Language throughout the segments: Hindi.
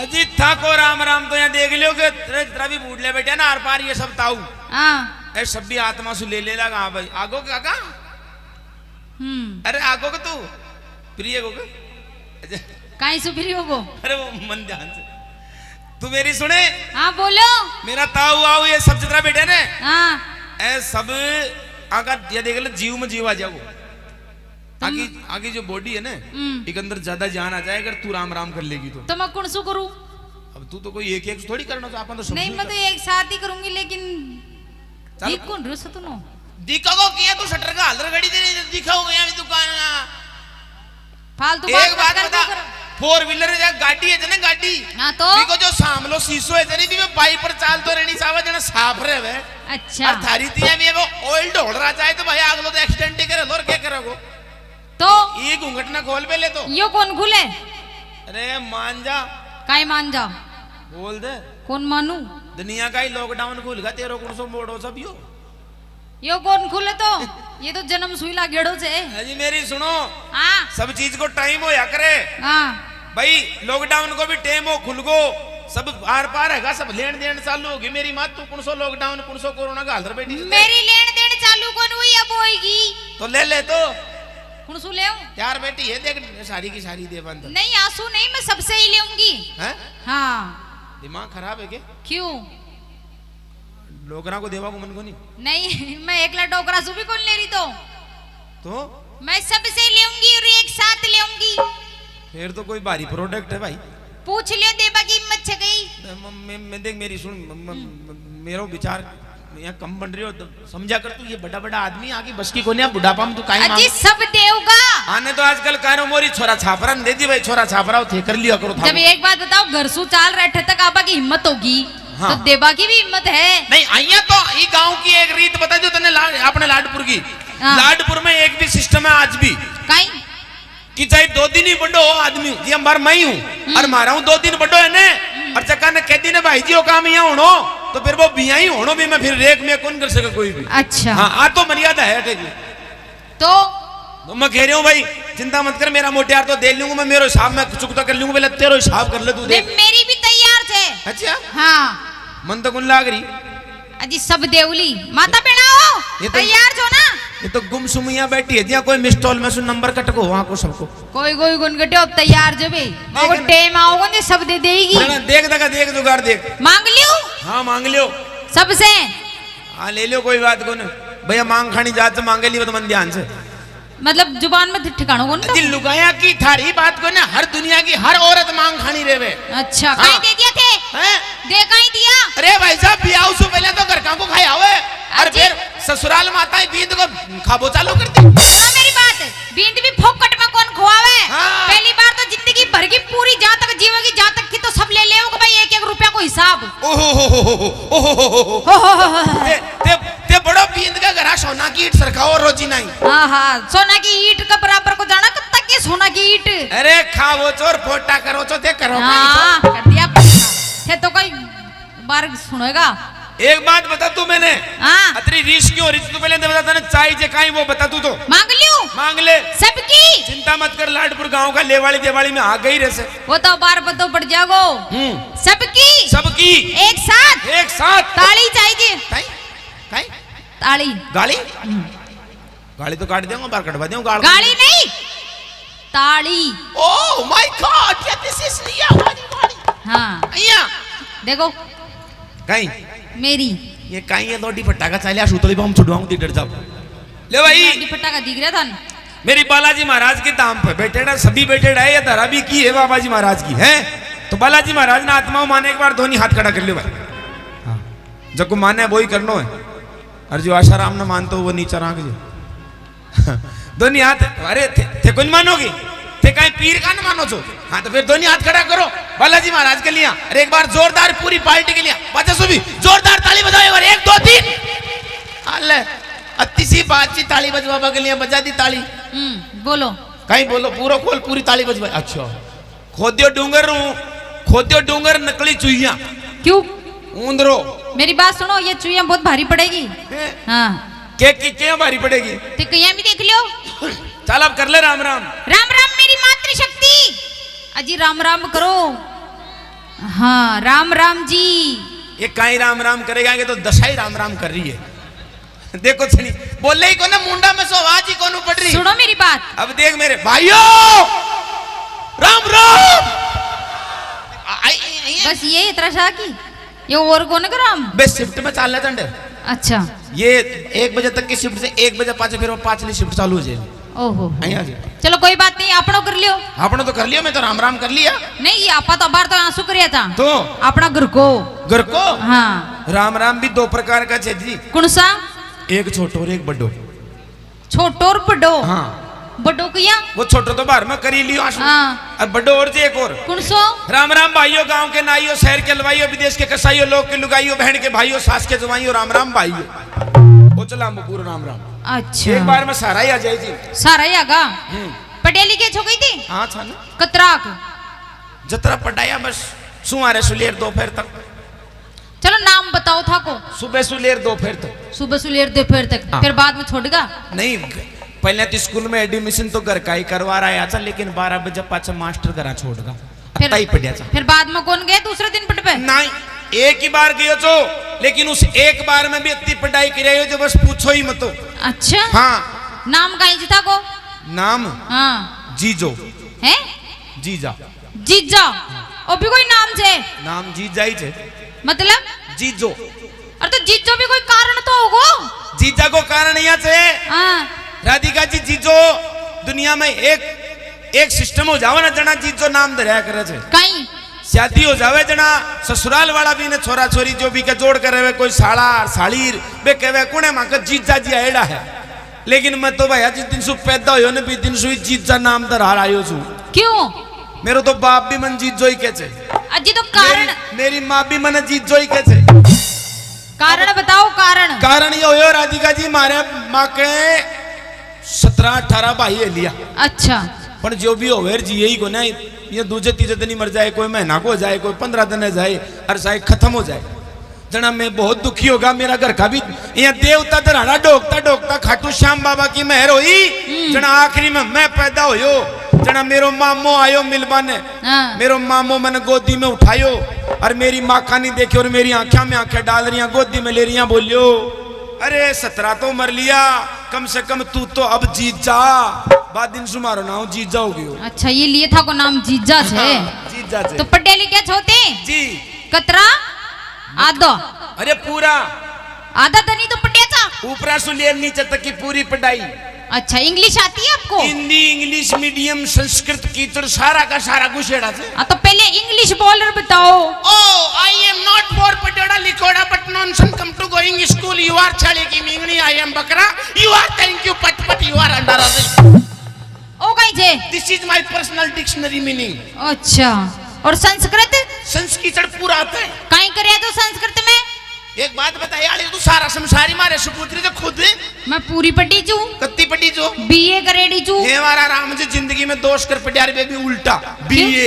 अजी था को राम राम तो यहाँ देख लियो कि तेरा भी बूढ़ ले बेटा ना आर पार ये सब ताऊ ए सब भी आत्मा से ले लगा। हाँ भाई आगो काका अरे आगो के तू प्रिय गो के काई से प्रिय हो? अरे वो मन ध्यान से तू मेरी सुने। हाँ बोलो। मेरा ताऊ आओ ये सब जितना बेटे ने हाँ ए सब आका ये देख ले जीव में जीव आ जाओ। आगे आगे जो बॉडी है ना एक अंदर ज्यादा जान आ जाए अगर तू राम राम कर लेगी तो मैं कौन सु करूं? अब तू तो कोई एक एक थोड़ी करना तो अपन तो नहीं मैं तो एक साथ ही करूंगी लेकिन देख कौन रस तू नो दिखा को किया तू शटर का हलर घड़ी दे दिखा हो गया दुकान फालतू एक बात बता फोर व्हीलर या गाड़ी है ना गाड़ी हां तो देखो जो सामलो शीशो है जनी भी बाइक पर चाल तो रहनी सावा जना साफ रहे वे। अच्छा और थारी तिया में वो ऑयल ढोल रहा चाहे तो भाई आगलो तो एक्सीडेंट ही करे और क्या करोगे तो ये घूंघट ना खोल पे ले तो यो कौन खुले? अरे मान जा काई मान जा बोल दे कौन मानू? दुनिया का ही लॉकडाउन खुल गया 13 कुछ मोड़ो सब यो कौन खुले तो ये तो जन्म सुई ला गेड़ो से। अजी मेरी सुनो हाँ सब चीज को टाइम हो या करे हाँ भाई लॉकडाउन को भी टाइम हो खुल गो सब आर पार है सब लेन देन चालू होगी। मेरी माँ तू कुछ लॉकडाउन कुछ कोरोना का हालर बैठी मेरी लेन देन चालू कौन हुई अब होएगी तो ले ले तो कुछ ले यार बेटी ये देख सारी की सारी दे बंद नहीं आंसू नहीं मैं सबसे ही लेऊंगी। हाँ दिमाग खराब है क्या? क्यों डोकरा को देवा को मन को नहीं मैं एकला डोकरा सु भी कौन ले रही तो मैं सबसे लेऊंगी और एक साथ लेऊंगी। फिर तो कोई भारी प्रोडक्ट है भाई पूछ लियो देवा की हिम्मत छ गई। मैं देख मेरी सुन मेरा विचार यहाँ कम बन रही हो तो समझा कर तू ये बड़ा बड़ा आदमी आगे बस की कोने बुढ़ापा में तू काहे अजी सब देवगा आने तो आजकल कारो मोरी छोरा छापरा दे दी भाई छोरा छापरा थे कर लिया करो। जब एक बात बताओ घर सु चाल रहे तक आपा की हिम्मत होगी तो देवा की भी हिम्मत है। नहीं आइया तो ये गांव की एक रीत बता दो तने अपने लाडपुर की लाडपुर में एक भी सिस्टम है आज भी काई कि चाहे 2 दिन ही बड़ो हो आदमी जी हम बार मैं ही हूँ और मारा हूँ 2 दिन बड़ो है ने और चक्का ने कहती ने भाई जी वो काम यहाँ होनो तो फिर वो बिया ही होनो भी मैं फिर रेक में कौन कर सके कोई भी। अच्छा हाँ आ तो मर्यादा है तो मैं कह रही हूँ भाई चिंता मत कर मेरा मोटियार तो दे लूंगा मैं मेरे हिसाब में चुकता कर लूंगा पहले तेरे हिसाब कर ले तू दे मेरी भी तैयार थे। अच्छा हाँ मन तो कुन लाग रही अजी सब देवली माता बेड़ाओ तैयार जो ना ये तो गुमसुमिया बैठी है दिया कोई मिस्टॉल में सुन नंबर कटको वहां को सबको कोई कोई गुन गटे अब तैयार जो भी और टाइम आओगे ने सब दे देगी। देख देगा देख जुगाड़ देख मांग लियो। हाँ मांग लियो सबसे हाँ ले लियो कोई बात को न भैया मांग खानी जात से मांगे लियो तो मन ध्यान से मतलब जुबान में ठिकानो कौन तो लुगाया की थारी बात को ना हर दुनिया की हर औरत मांग खानी रेवे। अच्छा कहीं दे दिया थे दे कहीं दिया? अरे भाई साहब ब्याह से पहले तो घर का को खाया हुए और फिर ससुराल माता बींद को खाबो चालू कर दी। मेरी बात बींद भी फोकट में कौन खुआवे? पहली बार तो जिंदगी भर की पूरी जहाँ तक जीवेगी जहाँ तक की तो सब ले ले भाई 1-1 रुपया को हिसाब। ते बड़ो बींद का घरा सोना की ईट सरखाओ रोजी नहीं। हाँ हाँ सोना की ईट का बराबर को जाना कब तक ये सोना की ईट? अरे खाओ चोर फोटा करो चो दे करो कर दिया थे तो कोई बार सुनेगा। एक बात बता तू मैंने अतरी रीस क्यों रीस तू पहले बता था चाहिए काई वो बता तू तो मांग लियो मांग ले सबकी चिंता मत कर लाडपुर गांव का लेवाली देवाली में आ गई रहे वो तो बार बतो पड़ जागो सबकी सबकी एक साथ ताली चाहिए ताली गाली गाली तो काट दूंगा बार कटवा दूंगा गाली नहीं ताली। Oh my God this is real. हाँ देखो कहीं मेरी ये कहीं ये लोडी फटाका चालिया सुतली बम छुड़वाऊं दी डर जाओ ले भाई लोडी फटाका दिख रहा था मेरी बालाजी महाराज के दाम पे बैठेड़ा सभी बैठेड़ा है ये धरा भी की है बाबा जी महाराज की है तो बालाजी महाराज ने आत्माओं माने एक बार दोनों हाथ खड़ा कर लियो भाई। हाँ जब को माने वो ही करनो है और जो आशाराम ने मानतो वो नीचा राख जो दोनों हाथ अरे थे कौन मानोगी थे कहीं पीर का न मानो छो। हाँ तो फिर दोनों हाथ खड़ा करो बालाजी महाराज के लिए अरे एक बार जोरदार पूरी पार्टी के लिए बच्चा सुबी जोरदार ताली बजाओ एक बार 1 2 3 अल्ले अति सी बात ची ताली बजवा के लिए बजा दी ताली। बोलो कहीं बोलो पूरा खोल पूरी ताली बजवा। अच्छा खोदियो डूंगर नकली चुईया क्यों ऊंदरो मेरी बात सुनो ये चुईया बहुत भारी पड़ेगी। हाँ क्या भारी पड़ेगी ठीक है भी देख लियो। चल अब कर ले राम राम राम राम मेरी मातृशक्ति अजी राम राम करो। हाँ राम राम जी। ये काई राम राम करेगा कि तो दशाई राम राम कर रही है। देखो छनी बोले ही को ना मुंडा में सो आवाज ही कोनु पड़ रही। सुनो मेरी बात। अब देख मेरे भाइयों राम राम। बस ये इतना सा की ये और कौन कर राम बे शिफ्ट में चाल रहा था। अच्छा ये 1 बजे तक की शिफ्ट से 1 बजे पाँच फिर 5 शिफ्ट चालू हो जाएगी। ओहो અહીંયા जी चलो कोई बात नहीं आपनो कर लियो। आपने तो कर लिया मैं तो राम राम कर लिया। नहीं ये आपा तो बार तो आंसू करिया था तो अपना घर को हाँ राम राम भी 2 प्रकार का है जी। कौन सा? एक छोटो और एक बड़ो। छोटो और बड़ो। हाँ बड़ो किया वो छोटो तो बाहर में करी लियो आंसू। हाँ अब बड़ो और जी एक और। कौन सो? राम राम भाइयों गांव के नाइयों शहर के लवाइयों विदेश के कसाइयों लोग के लुगाइयों बहन के भाइयों सास के जवाइयों राम राम भाइयों। वो चला पूरा राम राम। अच्छा एक बार में सारा ही आ जाए जी। सारा ही आगा पटेली के छो गई थी हाँ था ना कतराक जतरा पटाया बस सुमारे सुलेर दोपहर तक। चलो नाम बताओ था को। सुबह सुलेर दोपहर तक। सुबह सुलेर दोपहर तक हाँ। फिर बाद में छोड़ेगा नहीं पहले तो स्कूल में एडमिशन तो घर का ही करवा रहा था लेकिन 12 बजे पाछा मास्टर घरा छोड़गा फिर ही पढ़िया था। फिर बाद में कौन गए दूसरे दिन पट पे? नहीं एक ही बार गयो जो लेकिन उस एक बार में भी इतनी पढ़ाई कर रहे हो जो बस पूछो ही मत। अच्छा हाँ नाम कहीं जी था को? नाम हाँ जीजो है जीजा जीजा और भी कोई नाम छे? नाम जीजा ही छे मतलब जीजो। अरे तो जीजो भी कोई कारण तो होगो। जीजा को कारण यहाँ से हाँ राधिका जी जीजो दुनिया में एक सिस्टम हो जावे ना जना जीजो नाम धरया करे छे। कहीं शादी हो जावे जना ससुराल वाला भी ने छोरा छोरी जो भी के जोड़ कर रहे कोई साला सालीर बे कहवे कुने मां के जीजा जी आएड़ा है। लेकिन मैं तो भाई जिस दिन सु पैदा होयो ने भी दिन सु जीजा नाम धर आयो छु। क्यों? मेरो तो बाप भी मन जीजो ही कहे छे। अजी तो कारण मेरी मां भी मन जीजो ही कहे छे। कारण बताओ कारण। कारण ये होयो राधिका जी मारे मां के 17-18 भाई है लिया। अच्छा पर जो भी होवे जी यही को ना ये दूसरे तीसरे दिन ही मर जाए कोई महीना को हो जाए कोई 15 दिन जाए और शायद खत्म हो जाए जना मैं बहुत दुखी होगा। मेरा घर का भी यहाँ देवता धराना डोकता डोकता खाटू श्याम बाबा की मेहर हुई जना आखिरी में मैं पैदा होयो जना मेरो मामो आयो मिलवाने। हाँ। मेरो मामो मैंने गोदी में उठायो और मेरी माँ खानी देखी और मेरी आंखें में आंखें डाल रही गोदी में ले रही बोलियो अरे 17 तो मर लिया कम से कम तू तो अब जीत जा। बाद दिन सुमारो नाम जीत जाओगे। अच्छा ये लिए था को नाम जीजा छे। जीजा छे। तो पटेली क्या छोते जी कतरा आधो अरे पूरा आधा धनी तो पटिया था ऊपरा से ले नीचे तक की पूरी पढ़ाई। अच्छा इंग्लिश आती है आपको? हिंदी इंग्लिश मीडियम संस्कृत कीचड़ सारा का सारा गुछेड़ा से। तो पहले इंग्लिश बोलर बताओ। Oh, I am not for पटेड़ा लिखोड़ा but nonsense come to going school you are छाले की मिंगनी I am बकरा you are thank you पट you are under arrest। ओ कहीं जे This is my personal dictionary meaning। अच्छा और संस्कृत? संस्कीचड़ पूरा आता है। कहीं करे तो संस्कृत में? एक बात बताइए यार तू सारा संसारी मारे सुपुत्री तो खुद मैं पूरी पढ़ी चू कत्ती पढ़ी जो बीए करेडी चू। हे मारा राम जी जिंदगी में दोष कर पड़ियार भी उल्टा बीए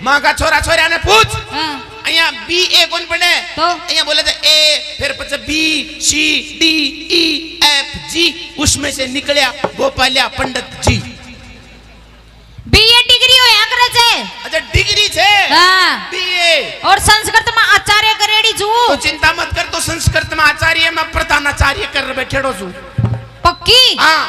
माँ का छोरा छोरा ने पूछ हाँ। यहाँ बीए कौन पढ़े तो यहाँ बोले थे ए फिर पचा B C D E F G उसमें से निकलिया गोपालिया पंडित जी। बीए डिग्री हो यहाँ करे छे। अच्छा डिग्री छे हाँ। बीए और संस्कृत में आचार्य करेडी छू। तो चिंता मत कर तो संस्कृत में आचार्य मैं प्रधानाचार्य कर बैठेड़ो छू। पक्की? हाँ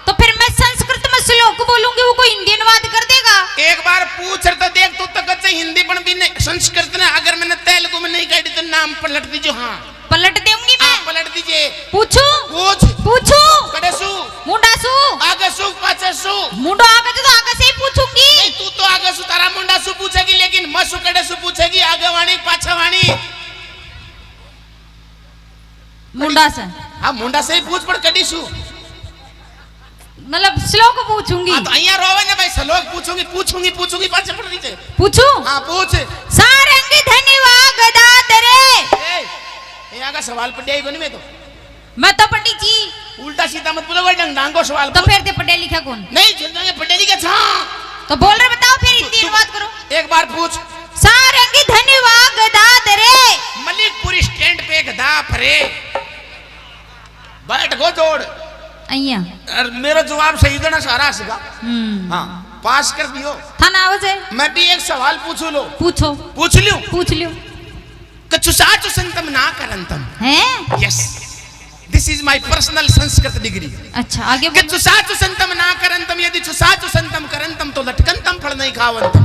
तो फिर मैं संस्कृत में श्लोक बोलूंगी वो कोई हिंदी अनुवाद कर देगा? एक बार पूछ तो देख तू तक हिंदी पण भी नहीं संस्कृत ने अगर मैंने तेलुगु में नहीं काटी तो नाम पलट दीजिए। हाँ पलट दूंगी मैं। पलट दीजिए। पूछू पूछ पूछू कड़ेसु मुंडा सु आगे सु पाछे सु मुंडो आगे तो आगे से ही पूछूंगी। नहीं तू तो आगे सु तारा मुंडा सु पूछेगी लेकिन मसु कड़ेसु पूछेगी आगे वाणी पाछे वाणी। मुंडा से हाँ मुंडा से ही पूछ पर कड़ीसु मतलब श्लोक पूछूंगी। तो અહીંયા रोवे ने भाई श्लोक पूछूंगी पूछूंगी पूछूंगी पाछे पड़ रही है। पूछू? हाँ पूछ। सारंगी धन्यवा गदाधरे। यहाँ का सवाल पढ़िया ही बनी में तो मैं तो पढ़ी जी। उल्टा सीधा मत बोलो भाई डंगो सवाल तो फिर ते पढ़े लिखा कौन? नहीं चल पढ़े लिखा था तो बोल रहे बताओ फिर हिंदी अनुवाद करो। एक बार पूछ। सारंगी धन्यवा गदाधरे मलिकपुर स्टैंड पे गधा फरे बैठ गो जोड़ अయ్యా और मेरा जवाब सही देना सारा सीगा। हाँ पास कर दियो। थाना आओ जे मैं भी एक सवाल पूछू लो। पूछो पूछ लियो पूछ लियो कचुसा चुसंतम ना करंतम। हैं yes this is my personal Sanskrit degree. अच्छा आगे बोलो चुसा चुसंतम ना करंतम यदि चुसा चुसंतम करंतम तो लटकंतम फल नहीं खावंतम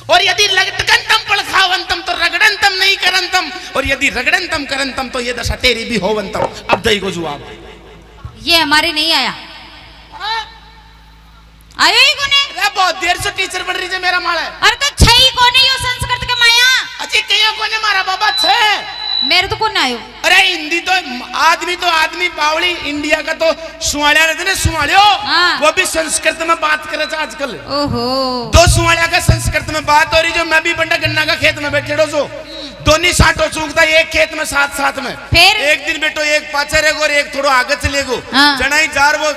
और यदि लटकंतम फल खावंतम तो रगड़ंतम नहीं करंतम और यदि रगड़ंतम करंतम तो ये दशा तेरी भी होवंतम। अब दई को जवाब ये हमारे नहीं आया आयो ही कोने अरे बहुत देर से टीचर पढ़ रही है मेरा माड़ा है। अरे तो छई कोने यो संस्कृत के माया अजी कहीं कोने मारा बाबा छे मेरे तो कौन आयो अरे हिंदी तो आदमी बावली इंडिया का तो सुवालिया रहते ना सुवालियो हाँ। वो भी संस्कृत में बात करे थे आजकल। ओहो दो सुवालिया का संस्कृत में बात हो रही जो मैं भी बंडा गन्ना का खेत में बैठे जो दोनों साटो चूकता एक खेत में साथ साथ में फिर एक दिन बेटो एक पाचा रहेगो और एक थोड़ा आगे चलेगो हाँ। जनाई जार वो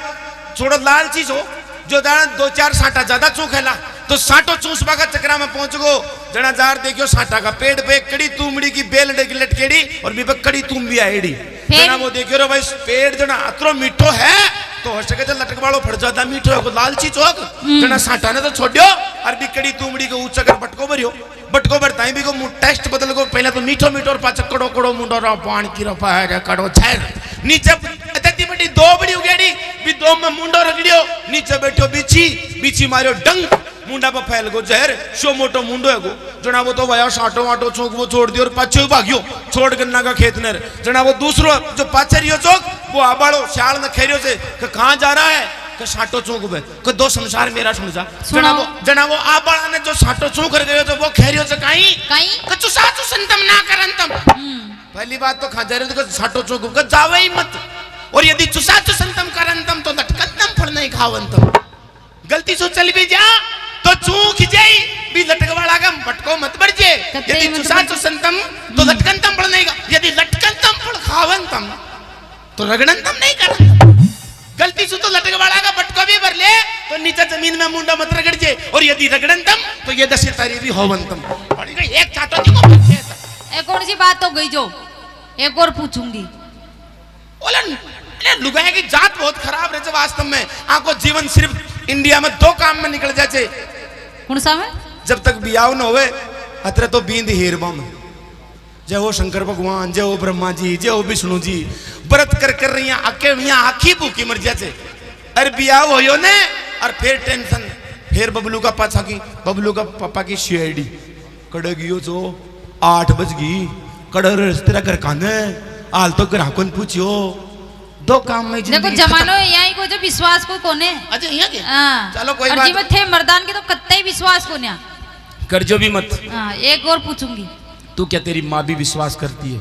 छोड़ो लाल चीज हो जो दाना दो चार साटा ज्यादा चूखेला तो साटो चूसबा का चक्रा में पहुंच गो जना जार देखियो साटा का पेड़ पे कड़ी तुमड़ी की बेल लटकेड़ी और बीबक कड़ी तुम भी आएड़ी जना वो देखियो रे भाई पेड़ जना अतरो मीठो है तो हो सके तो लटक वालो फट जाता मीठो है लालची चौक जना साटा ने तो छोड़ियो और भी कड़ी तुमड़ी को ऊंचा कर बटको भरियो बटको भरता भी को टेस्ट बदल को पहले तो मीठो मीठो और पाचक कड़ो कड़ो मुंडो रो पान की रो पाए कड़ो छैर नीचे अति बड़ी दो बड़ी उगेड़ी भी दो में मुंडो रगड़ियो नीचे बैठो बीची मारियो डंग मुंडा पर फैल गो जहर शो मोटो मुंडो है गो जना वो तो वया साटो वाटो चौक वो छोड़ दियो और पाछे भागियो छोड़ गन्ना का खेत नर जना वो दूसरो जो पाछे रियो चौक वो आबाड़ो शाल न खेरियो से कहां जा रहा है कि साटो चौक में कि दो संसार मेरा सुन जा जना वो आबाड़ा ने जो साटो चौक कर गयो तो वो खेरियो से कहीं कछु साचु संतम ना करंतम। पहली बात तो खा जा रहे तो साटो चौक का जावे ही मत और यदि चुसाचु संतम करंतम तो लटकंतम फल नहीं खावंतम। गलती से चल भी जा तो चूक जाई भी लटकवाड़ा का भटको मत बढ़ जे यदि चुसाचु संतम तो लटकंतम फल नहीं यदि लटकंतम फल खावंतम तो रगड़ंतम नहीं करंतम। गलती से तो लटकवाड़ा का भटको भी भर ले तो नीचे जमीन में मुंडा मत रगड़ जे और यदि रगड़ंतम तो ये दशे तारी भी होवंतम। एक चाटो जी को एक कौन सी बात हो गई जो एक और पूछूंगी लुगाई की जात बहुत खराब रहे वास्तव में आपको जीवन सिर्फ इंडिया में दो काम में निकल जाए कौन सा में जब तक बियाह न होवे अतरे तो बींद हेरबा में जय हो शंकर भगवान जय हो ब्रह्मा जी जय हो विष्णु जी व्रत कर रही आखी भूखी मर जाए अरे बियाह हो ने और फिर टेंशन फिर बबलू का पाछा की बबलू का पापा की सीआईडी कड़गियो जो 8 बज गई कड़र तेरा घर काने हाल तो ग्राहकों पूछियो दो काम में देखो जमानो यही को जो विश्वास को कोने अच्छा यहाँ के चलो कोई बात जीवन थे मर्दान के तो कत्ते ही विश्वास को नहीं कर जो भी मत। एक और पूछूंगी तू क्या तेरी माँ भी विश्वास करती है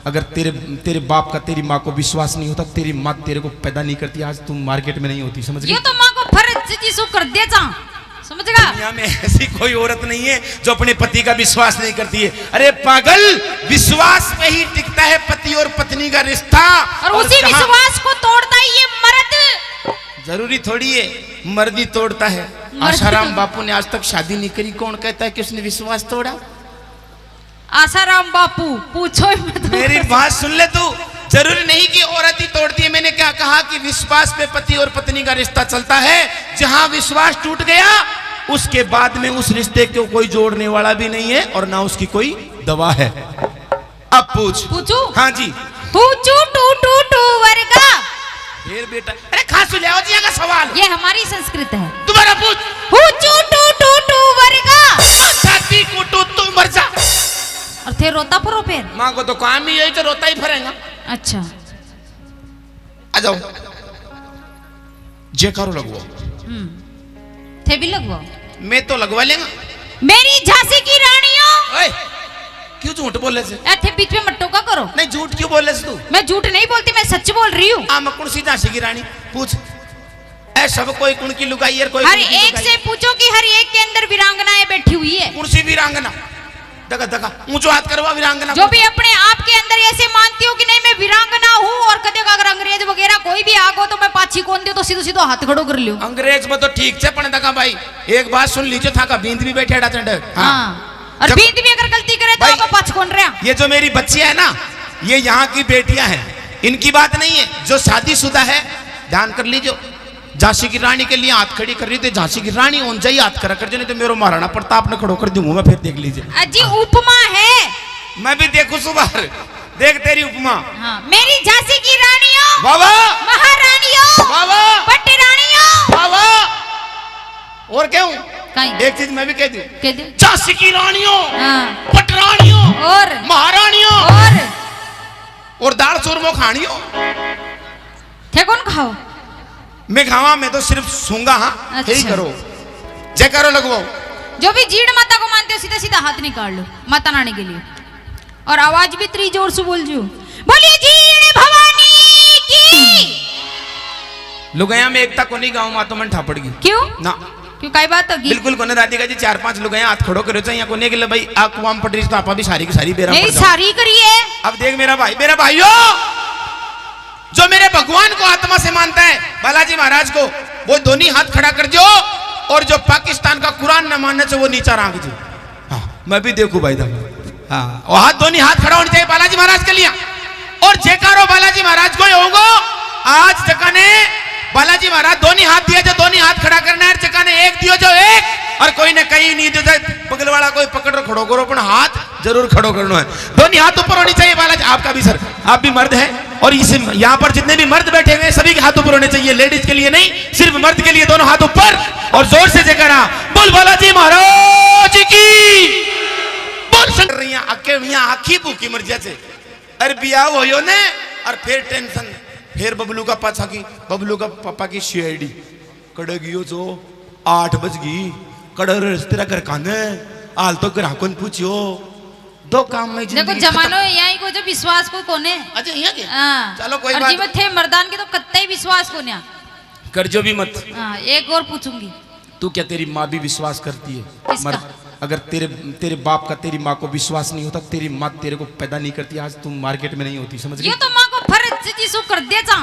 अगर तेरे बाप का तेरी माँ को विश्वास नहीं होता तेरी माँ तेरे को पैदा नहीं करती आज तुम मार्केट में नहीं होती समझ गई। ये तो माँ को फर्ज चीजों कर दे जा समझेगा दुनिया में ऐसी कोई औरत नहीं है जो अपने पति का विश्वास नहीं करती है। अरे पागल विश्वास पे ही टिकता है पति और पत्नी का रिश्ता और उसी विश्वास को तोड़ता है ये मर्द। जरूरी थोड़ी है मर्द ही तोड़ता है। आशाराम बापू ने आज तक शादी नहीं करी कौन कहता है कि उसने विश्वास तोड़ा। आशाराम बापू पूछो मत मेरी बात सुन ले तू जरूरी नहीं कि औरत ही तोड़ती है। मैंने क्या कहा कि विश्वास पे पति और पत्नी का रिश्ता चलता है। जहां विश्वास टूट गया उसके बाद में उस रिश्ते को कोई जोड़ने वाला भी नहीं है और ना उसकी कोई दवा है। अब पूछू हाँ जी पूछू टू टू टू वर्गा फिर बेटा अरे खास ले आओ जी का सवाल ये हमारी संस्कृत है। दोबारा पूछ पूछू टू टू टू वर्गा छाती कुटू तू मर जा और थे रोता परो फिर माँ को तो काम ही यही तो रोता ही फरेगा। अच्छा आ जाओ जे करो लगवाओ थे भी लगवाओ मैं तो लगवा लेगा। मेरी झांसी की रानियों क्यों झूठ बोले से थे बीच में मट्टो का करो नहीं झूठ क्यों बोले से तू। मैं झूठ नहीं बोलती मैं सच बोल रही हूँ। मैं कौन सी झांसी की रानी पूछ ऐ सब कोई कुण की लुगाई है कोई हर एक से पूछो कि हर एक के अंदर वीरांगनाएं बैठी हुई है। कौन सी वीरांगना दगा दगा ऊंचो हाथ करवा वीरांगना जो भी अपने आप के अंदर ऐसे मानती हो कि नहीं मैं वीरांगना हूँ और कदे अगर अंग्रेज वगैरह कोई भी आगो तो मैं पाछी कौन दे तो सीधो सीधो हाथ खड़ो कर लियो। अंग्रेज में तो ठीक से पण दगा भाई एक बात सुन लीजिए था का बींद भी बैठे चंड हाँ और बींद भी अगर गलती करे तो आपको पाछ कौन रहा। ये जो मेरी बच्चियां है ना ये यहाँ की बेटियां हैं इनकी बात नहीं है जो शादीशुदा है ध्यान कर लीजिए झांसी की रानी के लिए हाथ खड़ी कर रही थी, झांसी की रानी होन जाइए हाथ खड़ा कर जो, नहीं तो मेरे महाराणा प्रताप ने खड़ो कर दूंगा मैं, फिर देख लीजिए। अजी उपमा है। मैं भी देखू सुबह, देख तेरी उपमा। हाँ, मेरी झांसी की रानियों, बाबा महारानियों, बाबा पटरानियों। बाबा और क्यों कहीं एक चीज मैं भी कह दूं, कह दे। झांसी की रानियों, हाँ, पटरानियों और महारानियों और दाल चूरमो खानियों। थे कौन खाओ? मैं खावा, मैं तो सिर्फ सूंगा। हाँ अच्छा। यही करो, जयकारो लगवाओ। जो भी जीड़ माता को मानते हो सीधा सीधा हाथ निकाल लो माता रानी के लिए, और आवाज भी इतनी जोर से बोल जो, बोलिए जीड़ भवानी की। लुगाया में एकता को नहीं गाँव मातो मन ठापड़ गई। क्यों ना क्यों काई बात होगी? बिल्कुल कोने राधिका जी 4-5 लुगाया हाथ खड़ो करो चाहिए कोने के लिए भाई आकुआम पटरी तो आपा भी सारी की सारी बेरा नहीं सारी करिए। अब देख मेरा भाइयों, जो मेरे भगवान को आत्मा से मानता है बालाजी महाराज को, वो दोनों हाथ खड़ा कर जो, और जो पाकिस्तान का कुरान न मानने से वो नीचा रांग जो। हाँ, मैं भी देखू भाई साहब। हाँ, और हाथ दोनों हाथ खड़ा होने चाहिए बालाजी महाराज के लिए, और जयकारो बालाजी महाराज को होगा। आज जका ने बालाजी महाराज दोनों हाथ दिया जो दोनों हाथ खड़ा करना है, जका ने एक दियो जो एक, और कोई ने कहीं नहीं दियो पगल वाला कोई पकड़ रो खड़ो करो, पर हाथ जरूर खड़ो करना है। दोनों हाथ ऊपर होनी चाहिए बालाजी। आपका भी सर, आप भी मर्द हैं, और इस यहाँ पर जितने भी मर्द बैठे हुए हैं सभी के हाथ ऊपर होने चाहिए, लेडीज के लिए नहीं, सिर्फ मर्द के लिए दोनों हाथ ऊपर, और जोर से जयकारा बोल बालाजी महाराज की बोल। संग रही अके आखी भूखी मर्जिया से अरे बिया हो ने, और फिर टेंशन, फिर बबलू का पाछा की, बबलू का पापा की सीआईडी कड़गियो जो 8 बज गई कड़र तेरा घर काने हाल तो ग्राहकों ने पूछियो दो काम में देखो जमानो यही को जो विश्वास को कोने। अच्छा यहाँ के हाँ, चलो कोई और बात जीवन थे मर्दान के तो कत्ते विश्वास को ना कर जो भी मत। हाँ, एक और पूछूंगी, तू क्या तेरी माँ भी विश्वास करती है? किसका? मर्द अगर तेरे बाप का तेरी माँ को विश्वास नहीं होता, तेरी माँ तेरे को पैदा नहीं करती, आज तुम मार्केट में नहीं होती, समझ गई? ये तो माँ को फर्ज चीजों कर दे जा,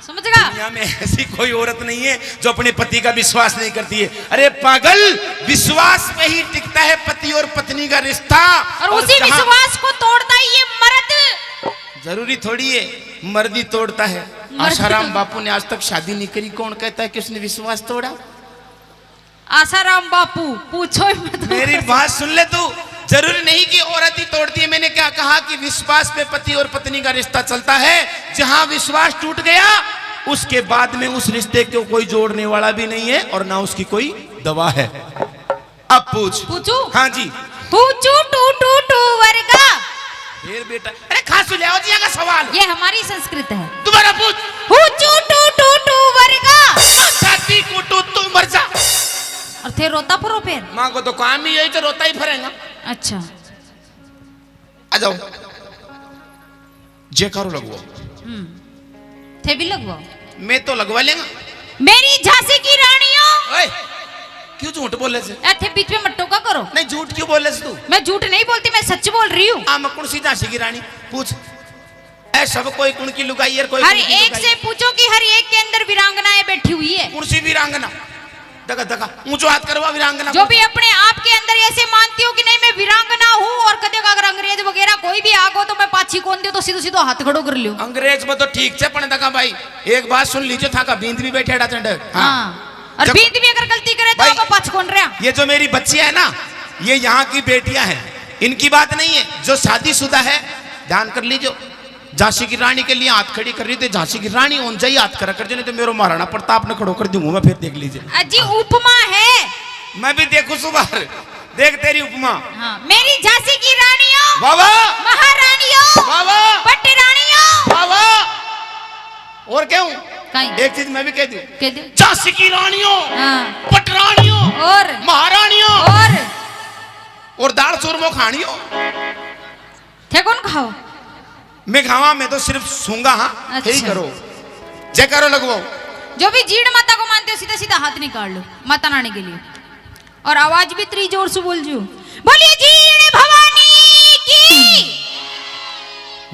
समझ गया? दुनिया में ऐसी कोई औरत नहीं है जो अपने पति का विश्वास नहीं करती है। अरे पागल, विश्वास पे ही टिकता है पति और पत्नी का रिश्ता, और उसी विश्वास को तोड़ता है ये मर्द। जरूरी थोड़ी है मर्द ही तोड़ता है। आशाराम बापू ने आज तक शादी नहीं करी, कौन कहता है कि उसने विश्वास तोड़ा? आसाराम बापू पूछो ही मत। मेरी बात सुन ले तू, जरूरी नहीं कि औरत ही तोड़ती है। मैंने क्या कहा कि विश्वास पे पति और पत्नी का रिश्ता चलता है। जहां विश्वास टूट गया उसके बाद में उस रिश्ते को कोई जोड़ने वाला भी नहीं है और ना उसकी कोई दवा है। अब पूछू? हाँ जी पूछू। टू टू टू वर्गा फिर बेटा, अरे खासू ले आओ जी का सवाल, ये हमारी संस्कृत है। दोबारा पूछ। पूछू टू टू टू वर्गा छाती कुटू तू मर जा। और थे रोता फरो फिर माँ को तो काम ही यही, तो रोता ही फरेगा। अच्छा आ जाओ, जयकारो लगवाओ। थे भी लगवाओ। मैं तो लगवा लेगा। मेरी झांसी की रानियों। ओए, क्यों झूठ बोले से? थे बीच में मट्टो का करो। नहीं, झूठ क्यों बोले से तू? मैं झूठ नहीं बोलती, मैं सच बोल रही हूँ। आ मकुड़ सी झांसी की रानी पूछ। ऐ सब कोई कुण की लुगाई है, कोई हर एक से पूछो कि हर एक के अंदर वीरांगनाएं बैठी हुई है। कुर्सी वीरांगना दगा दगा ऊंचो हाथ करवा वीरांगना। जो भी अपने आप के अंदर ऐसे मानती हो कि नहीं मैं वीरांगना हूँ, और कदे अगर अंग्रेज वगैरह कोई भी आगो तो मैं पाछी कौन दे तो सीधो सीधो हाथ खड़ो कर लियो। अंग्रेज में तो ठीक से पण दगा भाई, एक बात सुन लीजिए, था का बींद भी बैठे डा चंड। हाँ, और बींद भी अगर गलती करे तो आपको पाछ कौन रहा? ये जो मेरी बच्ची है ना, ये यहाँ की बेटियां हैं, इनकी बात नहीं है। जो शादीशुदा है ध्यान कर लीजिए, झांसी की रानी के लिए हाथ खड़ी कर रही थी, झांसी की रानी होन जाइए हाथ खड़ा कर जो, नहीं तो मेरे महाराणा प्रताप ने खड़ो कर दूंगा मैं, फिर देख लीजिए। अजी उपमा है। मैं भी देखू सुबह, देख तेरी उपमा। हाँ, मेरी झांसी की रानियों, बाबा महारानियों, बाबा पटरानियों। बाबा और क्यों कहीं एक चीज मैं भी कह दूं, कह दे। झांसी की रानियों, हाँ, पटरानियों और महारानियों और दाल चूरमो खानियों। थे कौन खाओ? मैं खावा, मैं तो सिर्फ सूंगा। हाँ अच्छा। यही करो, जयकारो लगवाओ। जो भी जीड़ माता को मानते हो सीधा सीधा हाथ निकाल लो माता रानी के लिए, और आवाज भी इतनी जोर से बोल जो, बोलिए जीड़ भवानी की।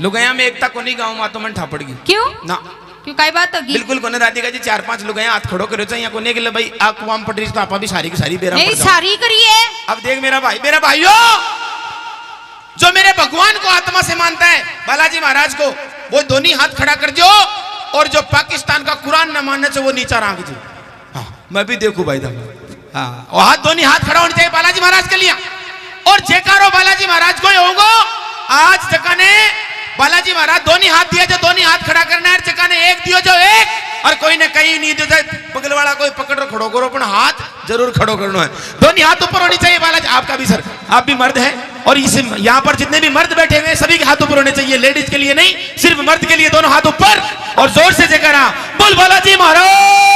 लुगाया में एकता को नहीं गाँव मातो मन ठापड़ गई। क्यों ना क्यों काई बात होगी? बिल्कुल कोने राधिका जी 4-5 लुगाया हाथ खड़ो करो चाहिए कोने के लिए भाई आकुआम पटरी तो आपा भी सारी की सारी बेरा नहीं सारी करिए। अब देख मेरा भाइयों, जो मेरे भगवान को आत्मा से मानता है बालाजी महाराज को, वो दोनों हाथ खड़ा कर जो, और जो पाकिस्तान का कुरान न मानने से वो नीचा रांग जो। मैं भी देखूं भाई साहब। हाँ, और हाथ दोनों हाथ खड़ा होने चाहिए बालाजी महाराज के लिए। और जयकारो बालाजी महाराज को होगा। आज जकाने बालाजी महाराज दोनों हाथ दिया जो दोनों हाथ खड़ा करना है, जकाने एक दियो जो एक, और कोई ने कहीं नहीं दिया बगल वाला कोई पकड़ खड़ो करो, अपन हाथ जरूर खड़ो करना है। दोनों हाथ ऊपर होनी चाहिए बालाजी। आपका भी सर, आप भी मर्द हैं, और इस यहाँ पर जितने भी मर्द बैठे हुए सभी के हाथ ऊपर होने चाहिए, लेडीज के लिए नहीं, सिर्फ मर्द के लिए दोनों हाथ ऊपर, और जोर से जयकारा बोल बालाजी महाराज